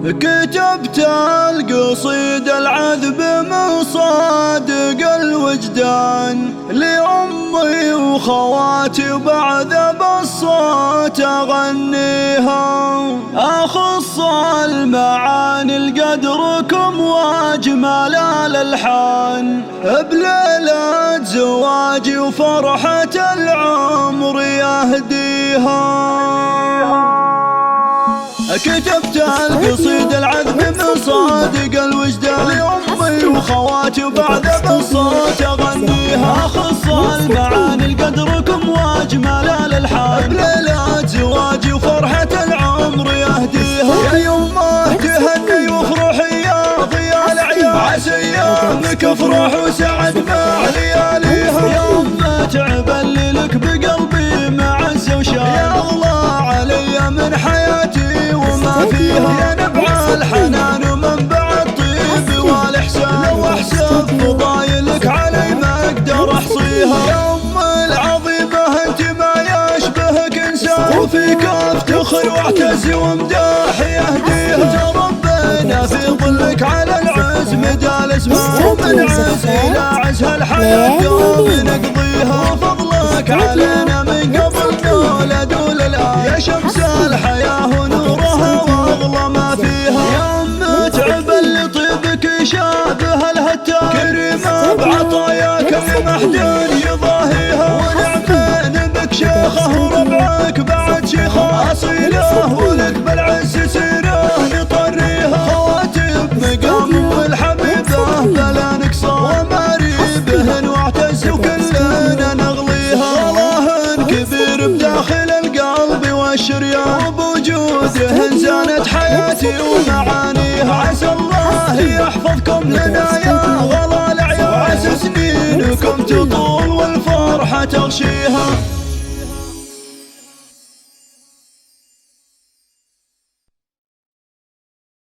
كتبت القصيد العذب من صادق الوجدان لأمي وخواتي وبعد بالصوت أغنيها، أخص المعاني لقدركم وأجمل الألحان بليلة زواجي وفرحة العمر يهديها. كتبت القصيد العذب من صادق الوجدان لأمي وخواتي وبعد بالصوت أغنيها، أخص المعاني لقدركم وأجمل الألحان بليلة زواجي وفرحة العمر يهديها. يا يمه تهني وافرحي يا ضياء الأعياد، عسى أيامك افرح وسعد مع لياليها. يا أمه تعب اللي لك بقلبي معز وشان، يا أغلى علي من حياتي وما فيها. يا نبع الحنان ومنبع الطيب والإحسان، لو أحسب فضايلك علي ما أقدر أحصيها. يا أم العظيمة أنت ما يشبهك إنسان، وفيك أفتخر واعتز وامداح يهديها. تربينا في ظلك على العز مدى الأسماء، ومن عز إلى عز هالحياة دوم نقضيها. فضلك علينا من قبل نولد وللآن، يا شمس الحياة ونورها واغلى ما فيها. يا أم تعب اللي طيبك يشابه الهتان، كريمة بعطاياك اللي محدود يضاهيها. ونعمين بك شيخه وربعك بعد شيخه أصيله، ولك بالعز سيره نطريها. خواتي بمقام والحبيبة بلا نقصان، وماريبهن واعتز وكلنا نغليها. والله كبير بداخل القلب والشريان، وبوجودهن زانت حياتي ومعانيها. عسى الله يحفظكم لنا يا غلا العيال، عسى سنينكم تطول والفرحة تغشيها.